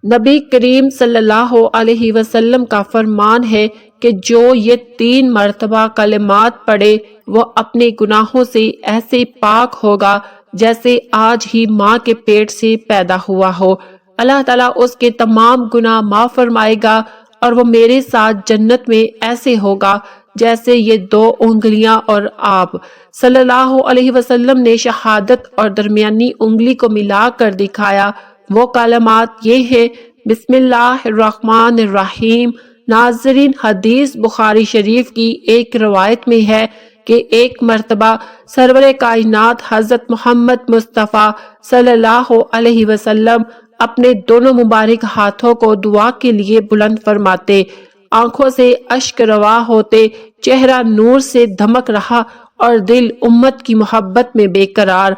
نبی کریم صلی اللہ علیہ وسلم کا فرمان ہے کہ جو یہ 3 مرتبہ کلمات پڑھے وہ اپنے گناہوں سے ایسے پاک ہوگا جیسے آج ہی ماں کے پیٹ سے پیدا ہوا ہو۔ اللہ تعالیٰ اس کے تمام گناہ معاف فرمائے گا اور وہ میرے ساتھ جنت میں ایسے ہوگا جیسے یہ 2 انگلیاں اور آپ۔ صلی اللہ علیہ وسلم نے شہادت اور درمیانی انگلی کو ملا کر دکھایا۔ وہ کلمات یہ ہیں: بسم اللہ الرحمن الرحیم۔ ناظرین، حدیث بخاری شریف کی ایک روایت میں ہے کہ ایک مرتبہ سرور کائنات حضرت محمد مصطفیٰ صلی اللہ علیہ وسلم اپنے دونوں مبارک ہاتھوں کو دعا کے لیے بلند فرماتے، آنکھوں سے اشک رواں ہوتے، چہرہ نور سے دمک رہا اور دل امت کی محبت میں بے قرار۔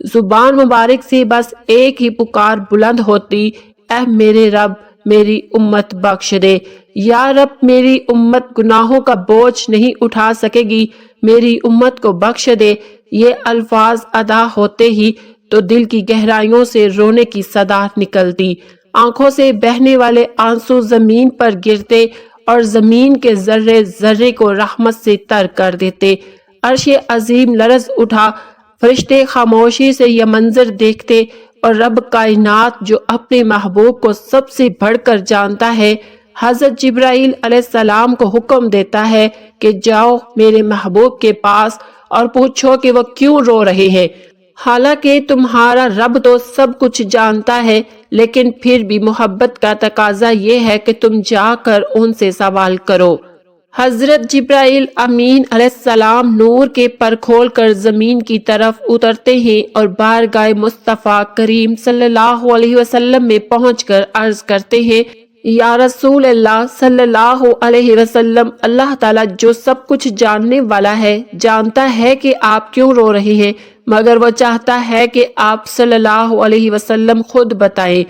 زبان مبارک سے بس ایک ہی پکار بلند ہوتی: اے میرے رب، میری امت بخش دے۔ یا رب، میری امت گناہوں کا بوجھ نہیں اٹھا سکے گی، میری امت کو بخش دے۔ یہ الفاظ ادا ہوتے ہی تو دل کی گہرائیوں سے رونے کی صدا نکلتی، آنکھوں سے بہنے والے آنسو زمین پر گرتے اور زمین کے ذرے ذرے کو رحمت سے تر کر دیتے۔ عرش عظیم لرز اٹھا، فرشتے خاموشی سے یہ منظر دیکھتے اور رب کائنات جو اپنے محبوب کو سب سے بڑھ کر جانتا ہے، حضرت جبرائیل علیہ السلام کو حکم دیتا ہے کہ جاؤ میرے محبوب کے پاس اور پوچھو کہ وہ کیوں رو رہے ہیں۔ حالانکہ تمہارا رب تو سب کچھ جانتا ہے، لیکن پھر بھی محبت کا تقاضا یہ ہے کہ تم جا کر ان سے سوال کرو۔ حضرت جبرائیل امین علیہ السلام نور کے پر کھول کر زمین کی طرف اترتے ہیں اور بارگاہ مصطفیٰ کریم صلی اللہ علیہ وسلم میں پہنچ کر عرض کرتے ہیں: یا رسول اللہ صلی اللہ علیہ وسلم، اللہ تعالیٰ جو سب کچھ جاننے والا ہے جانتا ہے کہ آپ کیوں رو رہے ہیں، مگر وہ چاہتا ہے کہ آپ صلی اللہ علیہ وسلم خود بتائیں۔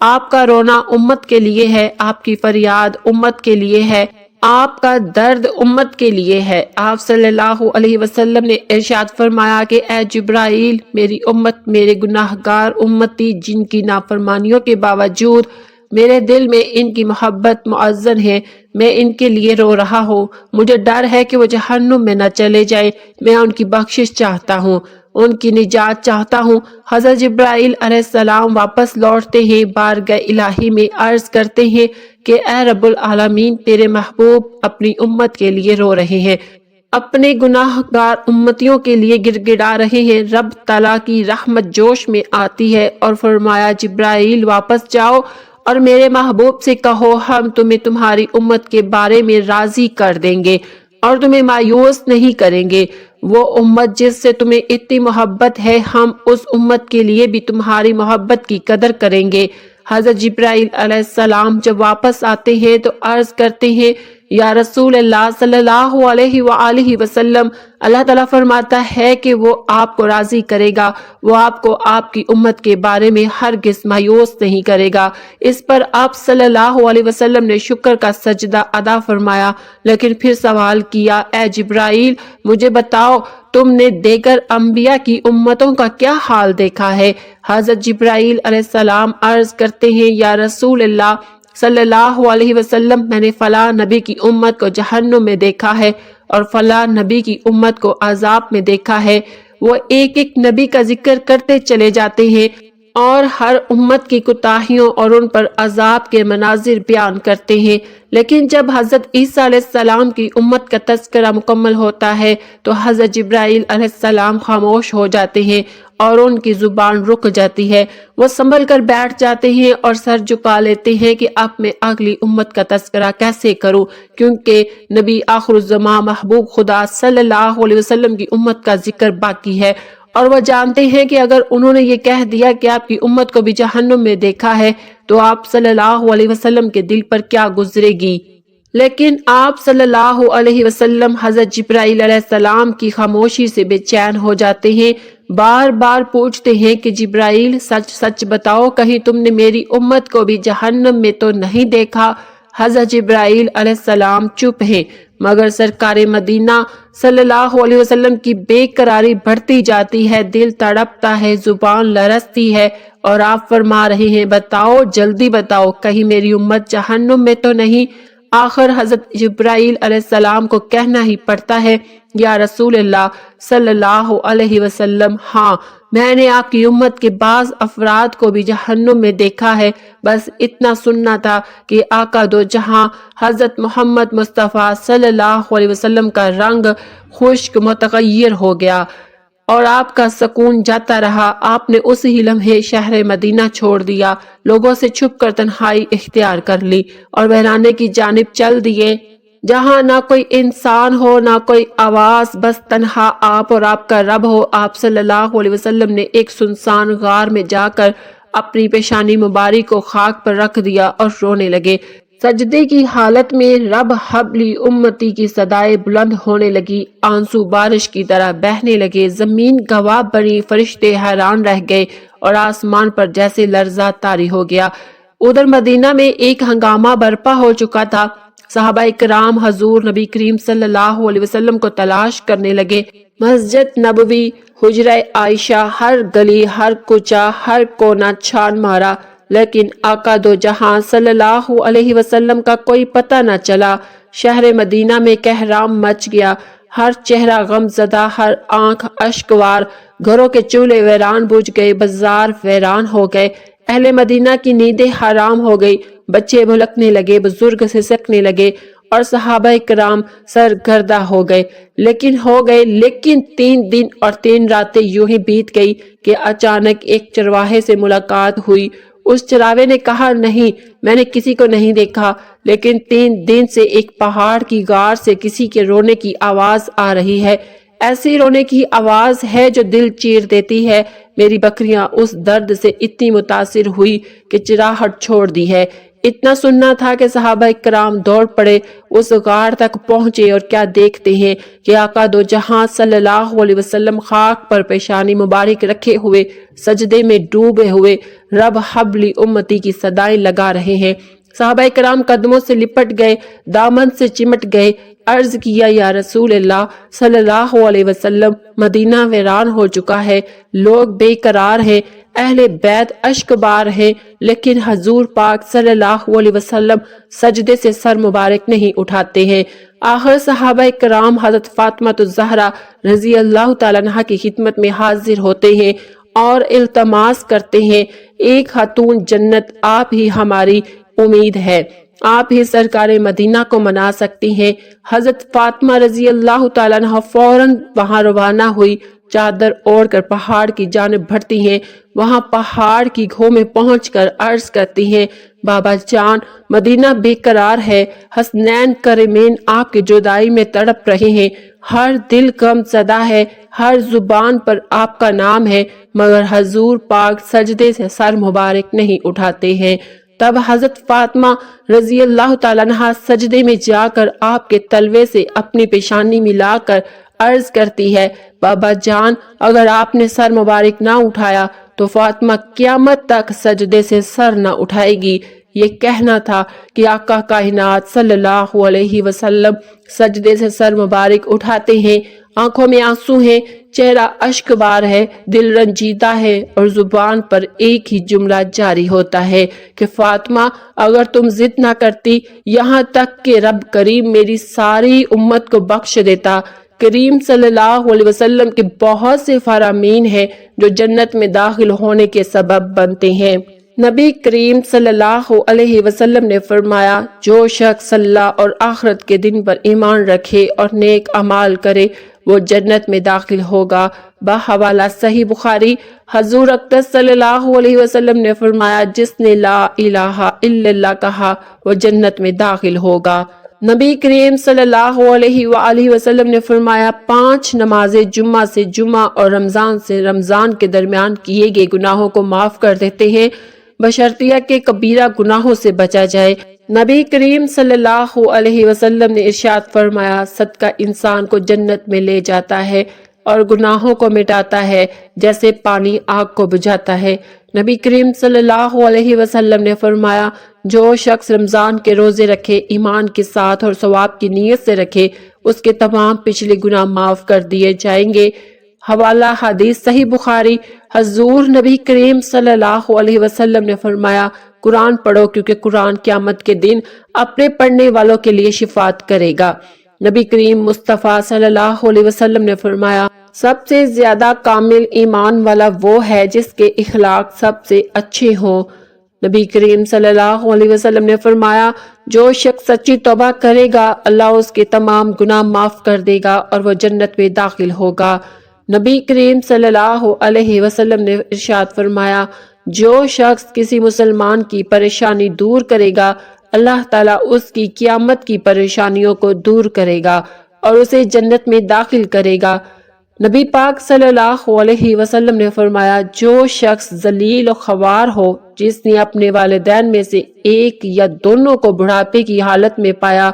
آپ کا رونا امت کے لیے ہے، آپ کی فریاد امت کے لیے ہے، آپ کا درد امت کے لیے ہے۔ آپ صلی اللہ علیہ وسلم نے ارشاد فرمایا کہ اے جبرائیل، میری امت، میرے گناہگار امتی جن کی نافرمانیوں کے باوجود میرے دل میں ان کی محبت معزن ہے، میں ان کے لیے رو رہا ہوں۔ مجھے ڈر ہے کہ وہ جہنم میں نہ چلے جائیں، میں ان کی بخشش چاہتا ہوں، ان کی نجات چاہتا ہوں۔ حضرت جبرائیل علیہ السلام واپس لوٹتے ہیں، بارگاہ الہی میں عرض کرتے ہیں کہ اے رب العالمین، تیرے محبوب اپنی امت کے لیے رو رہے ہیں، اپنے گناہ گار امتیوں کے لیے گڑ گڑا رہے ہیں۔ رب تعالیٰ کی رحمت جوش میں آتی ہے اور فرمایا: جبرائیل واپس جاؤ اور میرے محبوب سے کہو ہم تمہیں تمہاری امت کے بارے میں راضی کر دیں گے اور تمہیں مایوس نہیں کریں گے۔ وہ امت جس سے تمہیں اتنی محبت ہے، ہم اس امت کے لیے بھی تمہاری محبت کی قدر کریں گے۔ حضرت جبرائیل علیہ السلام جب واپس آتے ہیں تو عرض کرتے ہیں: یا رسول اللہ صلی اللہ علیہ وآلہ وسلم، اللہ تعالیٰ فرماتا ہے کہ وہ آپ کو راضی کرے گا، وہ آپ کو آپ کی امت کے بارے میں ہرگز مایوس نہیں کرے گا۔ اس پر آپ صلی اللہ علیہ وسلم نے شکر کا سجدہ ادا فرمایا، لیکن پھر سوال کیا: اے جبرائیل، مجھے بتاؤ تم نے دیگر انبیاء کی امتوں کا کیا حال دیکھا ہے؟ حضرت جبرائیل علیہ السلام عرض کرتے ہیں: یا رسول اللہ صلی اللہ علیہ وسلم، میں نے فلاں نبی کی امت کو جہنم میں دیکھا ہے اور فلاں نبی کی امت کو عذاب میں دیکھا ہے۔ وہ ایک ایک نبی کا ذکر کرتے چلے جاتے ہیں اور ہر امت کی کوتاہیوں اور ان پر عذاب کے مناظر بیان کرتے ہیں، لیکن جب حضرت عیسیٰ علیہ السلام کی امت کا تذکرہ مکمل ہوتا ہے تو حضرت جبرائیل علیہ السلام خاموش ہو جاتے ہیں اور ان کی زبان رک جاتی ہے۔ وہ سنبھل کر بیٹھ جاتے ہیں اور سر جھکا لیتے ہیں کہ اب میں اگلی امت کا تذکرہ کیسے کروں، کیونکہ نبی آخر الزماں محبوب خدا صلی اللہ علیہ وسلم کی امت کا ذکر باقی ہے، اور وہ جانتے ہیں کہ اگر انہوں نے یہ کہہ دیا کہ آپ کی امت کو بھی جہنم میں دیکھا ہے تو آپ صلی اللہ علیہ وسلم کے دل پر کیا گزرے گی۔ لیکن آپ صلی اللہ علیہ وسلم حضرت جبرائیل علیہ السلام کی خاموشی سے بے چین ہو جاتے ہیں، بار بار پوچھتے ہیں کہ جبرائیل، سچ سچ بتاؤ، کہیں تم نے میری امت کو بھی جہنم میں تو نہیں دیکھا؟ حضرت جبرائیل علیہ السلام چپ ہیں، مگر سرکار مدینہ صلی اللہ علیہ وسلم کی بے قراری بڑھتی جاتی ہے، دل تڑپتا ہے، زبان لرزتی ہے، اور آپ فرما رہے ہیں بتاؤ، جلدی بتاؤ، کہیں میری امت جہنم میں تو نہیں؟ آخر حضرت جبرائیل علیہ السلام کو کہنا ہی پڑتا ہے، یا رسول اللہ صلی اللہ علیہ وسلم، ہاں میں نے آپ کی امت کے بعض افراد کو بھی جہنم میں دیکھا ہے، بس اتنا سننا تھا کہ آقا دو جہاں حضرت محمد مصطفیٰ صلی اللہ علیہ وسلم کا رنگ خشک متغیر ہو گیا اور آپ کا سکون جاتا رہا، آپ نے اس ہی لمحے شہر مدینہ چھوڑ دیا، لوگوں سے چھپ کر تنہائی اختیار کر لی اور ویرانے کی جانب چل دیے، جہاں نہ کوئی انسان ہو، نہ کوئی آواز، بس تنہا آپ اور آپ کا رب ہو۔ آپ صلی اللہ علیہ وسلم نے ایک سنسان غار میں جا کر اپنی پیشانی مبارک کو خاک پر رکھ دیا اور رونے لگے۔ سجدے کی حالت میں رب حب لی امتی کی صدائیں بلند ہونے لگی، آنسو بارش کی طرح بہنے لگے، زمین گواہ بنی، فرشتے حیران رہ گئے اور آسمان پر جیسے لرزہ طاری ہو گیا۔ ادھر مدینہ میں ایک ہنگامہ برپا ہو چکا تھا، صحابہ کرام حضور نبی کریم صلی اللہ علیہ وسلم کو تلاش کرنے لگے، مسجد نبوی، حجرہ عائشہ، ہر گلی، ہر کوچہ، ہر کونا چھان مارا، لیکن آقا دو جہاں صلی اللہ علیہ وسلم کا کوئی پتہ نہ چلا۔ شہر مدینہ میں کہرام مچ گیا، ہر چہرہ غم زدہ، ہر آنکھ اشکوار، گھروں کے چولہے ویران بجھ گئے، بازار ویران ہو گئے، اہل مدینہ کی نیندیں حرام ہو گئی، بچے بھلکنے لگے، بزرگ سسکنے لگے اور صحابہ کرام سرگردہ ہو گئے۔ لیکن 3 دن اور 3 راتیں یوں ہی بیت گئی کہ اچانک ایک چرواہے سے ملاقات ہوئی۔ اس چراوے نے کہا، نہیں، میں نے کسی کو نہیں دیکھا، لیکن 3 دن سے ایک پہاڑ کی غار سے کسی کے رونے کی آواز آ رہی ہے، ایسی رونے کی آواز ہے جو دل چیر دیتی ہے۔ میری بکریاں اس درد سے اتنی متاثر ہوئی کہ چراہٹ چھوڑ دی ہے۔ اتنا سننا تھا کہ صحابہ کرام دوڑ پڑے، اس غار تک پہنچے اور کیا دیکھتے ہیں کہ آقا دو جہاں صلی اللہ علیہ وسلم خاک پر پیشانی مبارک رکھے ہوئے سجدے میں ڈوبے ہوئے رب حبلی امتی کی صدائیں لگا رہے ہیں۔ صحابہ کرام قدموں سے لپٹ گئے، دامن سے چمٹ گئے، عرض کیا، یا رسول اللہ صلی اللہ علیہ وسلم، مدینہ ویران ہو چکا ہے، لوگ بے قرار ہیں، اہل بیت اشک بار ہیں، لیکن حضور پاک صلی اللہ علیہ وسلم سجدے سے سر مبارک نہیں اٹھاتے ہیں۔ آخر صحابہ کرام حضرت فاطمہ الزہرا رضی اللہ تعالیٰ عنہا کی خدمت میں حاضر ہوتے ہیں اور التماس کرتے ہیں، ایک خاتون جنت، آپ ہی ہماری امید ہے، آپ ہی سرکار مدینہ کو منا سکتی ہیں۔ حضرت فاطمہ رضی اللہ تعالیٰ عنہ فوراً وہاں روانہ ہوئی، چادر اوڑھ کر پہاڑ کی جانب بڑھتی ہیں، وہاں پہاڑ کی گھو میں پہنچ کر عرض کرتی ہیں، بابا جان، مدینہ بے قرار ہے، حسنین کرمین آپ کی جدائی میں تڑپ رہے ہیں، ہر دل غم زدہ ہے، ہر زبان پر آپ کا نام ہے، مگر حضور پاک سجدے سے سر مبارک نہیں اٹھاتے ہیں۔ تب حضرت فاطمہ رضی اللہ تعالیٰ عنہ سجدے میں جا کر آپ کے تلوے سے اپنی پیشانی ملا کر عرض کرتی ہے، بابا جان، اگر آپ نے سر مبارک نہ اٹھایا تو فاطمہ قیامت تک سجدے سے سر نہ اٹھائے گی۔ یہ کہنا تھا کہ آقا کائنات صلی اللہ علیہ وسلم سجدے سے سر مبارک اٹھاتے ہیں، آنکھوں میں آنسو ہیں، چہرہ اشک بار ہے، دل رنجیدہ ہے اور زبان پر ایک ہی جملہ جاری ہوتا ہے کہ فاطمہ، اگر تم ضد نہ کرتی، یہاں تک کہ رب کریم میری ساری امت کو بخش دیتا۔ کریم صلی اللہ علیہ وسلم کے بہت سے فرامین ہیں جو جنت میں داخل ہونے کے سبب بنتے ہیں۔ نبی کریم صلی اللہ علیہ وسلم نے فرمایا، جو شخص اللہ اور آخرت کے دن پر ایمان رکھے اور نیک اعمال کرے وہ جنت میں داخل ہوگا۔ بحوالہ صحیح بخاری، حضور اقدس صلی اللہ علیہ وسلم نے فرمایا، جس نے لا الہ الا اللہ کہا وہ جنت میں داخل ہوگا۔ نبی کریم صلی اللہ علیہ وآلہ وسلم نے فرمایا، 5 نمازیں جمعہ سے جمعہ اور رمضان سے رمضان کے درمیان کیے گئے گناہوں کو معاف کر دیتے ہیں، بشرطیہ کہ کبیرہ گناہوں سے بچا جائے۔ نبی کریم صلی اللہ علیہ وسلم نے ارشاد فرمایا، صدقہ انسان کو جنت میں لے جاتا ہے اور گناہوں کو مٹاتا ہے جیسے پانی آگ کو بجھاتا ہے۔ نبی کریم صلی اللہ علیہ وسلم نے فرمایا، جو شخص رمضان کے روزے رکھے، ایمان کے ساتھ اور ثواب کی نیت سے رکھے، اس کے تمام پچھلے گناہ معاف کر دیے جائیں گے۔ حوالہ حدیث صحیح بخاری۔ حضور نبی کریم صلی اللہ علیہ وسلم نے فرمایا، قرآن پڑھو کیونکہ قرآن قیامت کے دن اپنے پڑھنے والوں کے لیے شفاعت کرے گا۔ نبی کریم مصطفیٰ صلی اللہ علیہ وسلم نے فرمایا، سب سے زیادہ کامل ایمان والا وہ ہے جس کے اخلاق سب سے اچھے ہوں۔ نبی کریم صلی اللہ علیہ وسلم نے فرمایا، جو شخص سچی توبہ کرے گا اللہ اس کے تمام گناہ معاف کر دے گا اور وہ جنت میں داخل ہوگا۔ نبی کریم صلی اللہ علیہ وسلم نے ارشاد فرمایا، جو شخص کسی مسلمان کی پریشانی دور کرے گا اللہ تعالیٰ اس کی قیامت کی پریشانیوں کو دور کرے گا اور اسے جنت میں داخل کرے گا۔ نبی پاک صلی اللہ علیہ وسلم نے فرمایا، جو شخص ذلیل و خوار ہو، جس نے اپنے والدین میں سے ایک یا دونوں کو بڑھاپے کی حالت میں پایا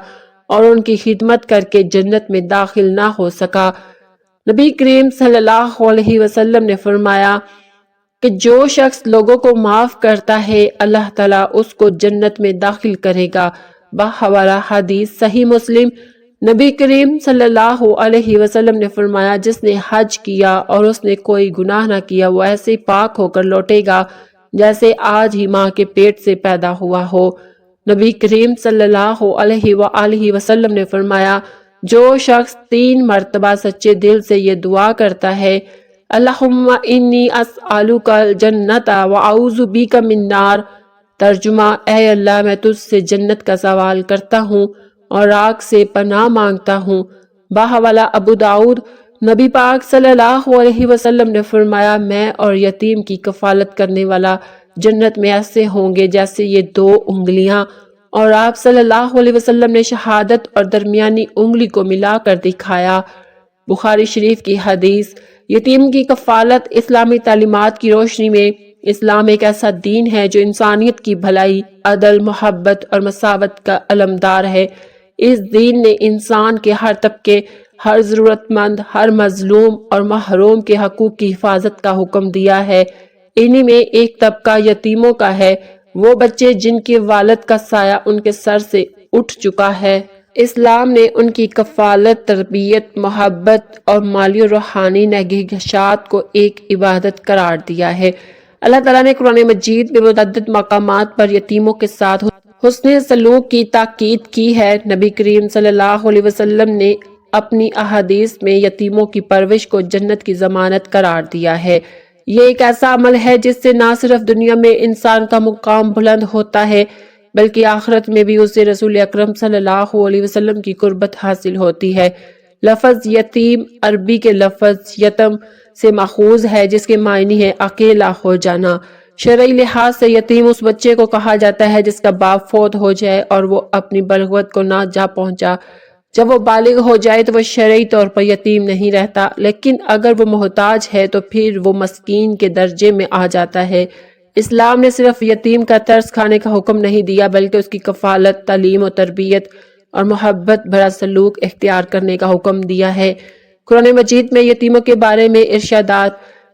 اور ان کی خدمت کر کے جنت میں داخل نہ ہو سکا۔ نبی کریم صلی اللہ علیہ وسلم نے فرمایا کہ جو شخص لوگوں کو معاف کرتا ہے اللہ تعالیٰ اس کو جنت میں داخل کرے گا۔ بحوالہ حدیث صحیح مسلم۔ نبی کریم صلی اللہ علیہ وسلم نے فرمایا، جس نے حج کیا اور اس نے کوئی گناہ نہ کیا وہ ایسے پاک ہو کر لوٹے گا جیسے آج ہی ماں کے پیٹ سے پیدا ہوا ہو۔ نبی کریم صلی اللہ علیہ وآلہ وسلم نے فرمایا، جو شخص 3 مرتبہ سچے دل سے یہ دعا کرتا ہے، اللہم انی اسألک الجنت واعوذ بک من النار، ترجمہ، اے اللہ میں تجھ سے جنت کا سوال کرتا ہوں اور آگ سے پناہ مانگتا ہوں۔ بحوالہ ابو داؤد۔ نبی پاک صلی اللہ علیہ وسلم نے فرمایا، میں اور یتیم کی کفالت کرنے والا جنت میں ایسے ہوں گے جیسے یہ 2 انگلیاں، اور آپ صلی اللہ علیہ وسلم نے شہادت اور درمیانی انگلی کو ملا کر دکھایا۔ بخاری شریف کی حدیث۔ یتیم کی کفالت۔ اسلامی تعلیمات کی روشنی میں اسلام ایک ایسا دین ہے جو انسانیت کی بھلائی، عدل، محبت اور مساوات کا علمدار ہے۔ اس دین نے انسان کے ہر طبقے، ہر ضرورت مند، ہر مظلوم اور محروم کے حقوق کی حفاظت کا حکم دیا ہے۔ انہی میں ایک طبقہ یتیموں کا ہے، وہ بچے جن کے والد کا سایہ ان کے سر سے اٹھ چکا ہے۔ اسلام نے ان کی کفالت، تربیت، محبت اور مالی و روحانی نگہداشت کو ایک عبادت قرار دیا ہے۔ اللہ تعالیٰ نے قرآن مجید میں متعدد مقامات پر یتیموں کے ساتھ حسن سلوک کی تاکید کی ہے۔ نبی کریم صلی اللہ علیہ وسلم نے اپنی احادیث میں یتیموں کی پرورش کو جنت کی ضمانت قرار دیا ہے۔ یہ ایک ایسا عمل ہے جس سے نہ صرف دنیا میں انسان کا مقام بلند ہوتا ہے بلکہ آخرت میں بھی اسے رسول اکرم صلی اللہ علیہ وسلم کی قربت حاصل ہوتی ہے۔ لفظ یتیم عربی کے لفظ یتم سے ماخوذ ہے جس کے معنی ہے اکیلا ہو جانا۔ شرعی لحاظ سے یتیم اس بچے کو کہا جاتا ہے جس کا باپ فوت ہو جائے اور وہ اپنی بلوغت کو نہ جا پہنچا۔ جب وہ بالغ ہو جائے تو وہ شرعی طور پر یتیم نہیں رہتا، لیکن اگر وہ محتاج ہے تو پھر وہ مسکین کے درجے میں آ جاتا ہے۔ اسلام نے صرف یتیم کا ترس کھانے کا حکم نہیں دیا بلکہ اس کی کفالت، تعلیم و تربیت اور محبت بھرا سلوک اختیار کرنے کا حکم دیا ہے۔ قرآن مجید میں یتیموں کے بارے میں ارشادات۔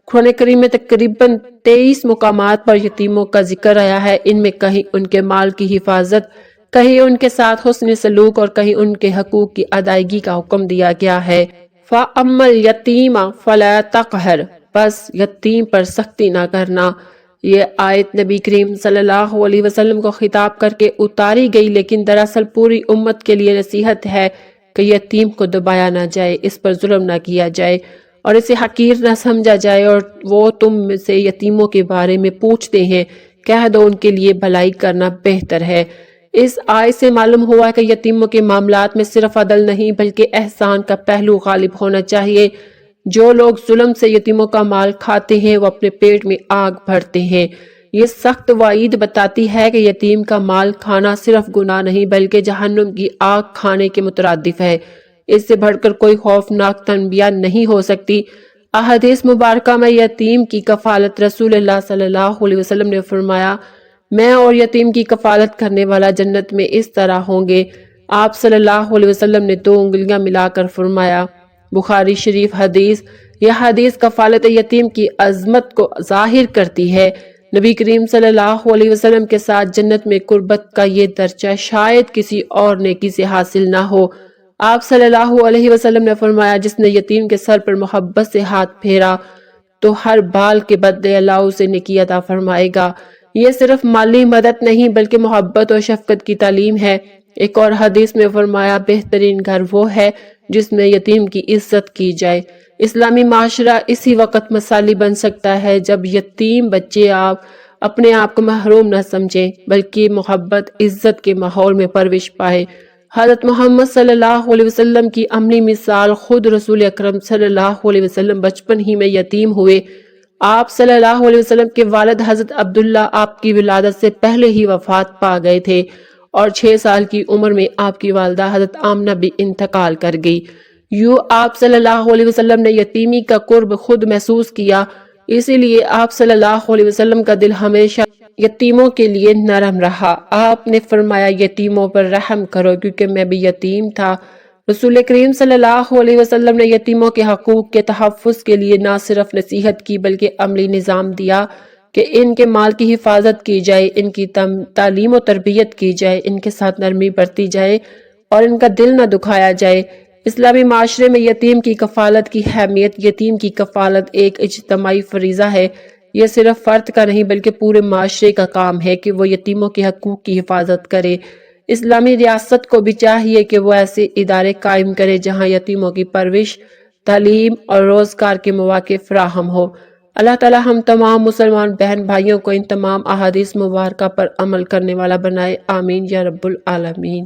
قرآن کریم میں تقریباً 23 مقامات پر یتیموں کا ذکر آیا ہے۔ ان میں کہیں ان کے مال کی حفاظت، کہیں ان کے ساتھ حسن سلوک اور کہیں ان کے حقوق کی ادائیگی کا حکم دیا گیا ہے۔ فَأَمَّا الْيَتِيمَ فَلَا تَقْهَرْ، بس یتیم پر سختی نہ کرنا۔ یہ آیت نبی کریم صلی اللہ علیہ وسلم کو خطاب کر کے اتاری گئی، لیکن دراصل پوری امت کے لیے نصیحت ہے کہ یتیم کو دبایا نہ جائے، اس پر ظلم نہ کیا جائے اور اسے حقیر نہ سمجھا جائے، اور وہ تم سے یتیموں کے بارے میں پوچھتے ہیں، کہہ دو ان کے لیے بھلائی کرنا بہتر ہے۔ اس آیت سے معلوم ہوا کہ یتیموں کے معاملات میں صرف عدل نہیں بلکہ احسان کا پہلو غالب ہونا چاہیے۔ جو لوگ ظلم سے یتیموں کا مال کھاتے ہیں وہ اپنے پیٹ میں آگ بھرتے ہیں۔ یہ سخت وعید بتاتی ہے کہ یتیم کا مال کھانا صرف گناہ نہیں بلکہ جہنم کی آگ کھانے کے مترادف ہے۔ اس سے بڑھ کر کوئی خوفناک تنبیہ نہیں ہو سکتی۔ احادیث مبارکہ میں یتیم کی کفالت۔ رسول اللہ صلی اللہ علیہ وسلم نے فرمایا، میں اور یتیم کی کفالت کرنے والا جنت میں اس طرح ہوں گے۔ آپ صلی اللہ علیہ وسلم نے 2 انگلیاں ملا کر فرمایا۔ بخاری شریف حدیث۔ یہ حدیث کفالت یتیم کی عظمت کو ظاہر کرتی ہے۔ نبی کریم صلی اللہ علیہ وسلم کے ساتھ جنت میں قربت کا یہ درجہ شاید کسی اور نیکی سے حاصل نہ ہو۔ آپ صلی اللہ علیہ وسلم نے فرمایا، جس نے یتیم کے سر پر محبت سے ہاتھ پھیرا تو ہر بال کے بدلے اللہ اسے نیکی عطا فرمائے گا۔ یہ صرف مالی مدد نہیں بلکہ محبت اور شفقت کی تعلیم ہے۔ ایک اور حدیث میں فرمایا، بہترین گھر وہ ہے جس میں یتیم کی عزت کی جائے۔ اسلامی معاشرہ اسی وقت مثالی بن سکتا ہے جب یتیم بچے اپنے آپ کو محروم نہ سمجھیں بلکہ محبت عزت کے ماحول میں پرورش پائے۔ حضرت محمد صلی اللہ علیہ وسلم کی عملی مثال خود رسول اکرم صلی اللہ علیہ وسلم بچپن ہی میں یتیم ہوئے۔ آپ صلی اللہ علیہ وسلم کے والد حضرت عبداللہ آپ کی ولادت سے پہلے ہی وفات پا گئے تھے اور 6 سال کی عمر میں آپ کی والدہ حضرت آمنہ بھی انتقال کر گئی۔ یوں آپ صلی اللہ علیہ وسلم نے یتیمی کا قرب خود محسوس کیا، اسی لیے آپ صلی اللہ علیہ وسلم کا دل ہمیشہ یتیموں کے لیے نرم رہا۔ آپ نے فرمایا، یتیموں پر رحم کرو کیونکہ میں بھی یتیم تھا۔ رسول کریم صلی اللہ علیہ وسلم نے یتیموں کے حقوق کے تحفظ کے لیے نہ صرف نصیحت کی بلکہ عملی نظام دیا کہ ان کے مال کی حفاظت کی جائے، ان کی تعلیم و تربیت کی جائے، ان کے ساتھ نرمی برتی جائے اور ان کا دل نہ دکھایا جائے۔ اسلامی معاشرے میں یتیم کی کفالت کی اہمیت۔ یتیم کی کفالت ایک اجتماعی فریضہ ہے۔ یہ صرف فرد کا نہیں بلکہ پورے معاشرے کا کام ہے کہ وہ یتیموں کے حقوق کی حفاظت کرے۔ اسلامی ریاست کو بھی چاہیے کہ وہ ایسے ادارے قائم کرے جہاں یتیموں کی پرورش، تعلیم اور روزگار کے مواقع فراہم ہو۔ اللہ تعالی ہم تمام مسلمان بہن بھائیوں کو ان تمام احادیث مبارکہ پر عمل کرنے والا بنائے، آمین یا رب العالمین۔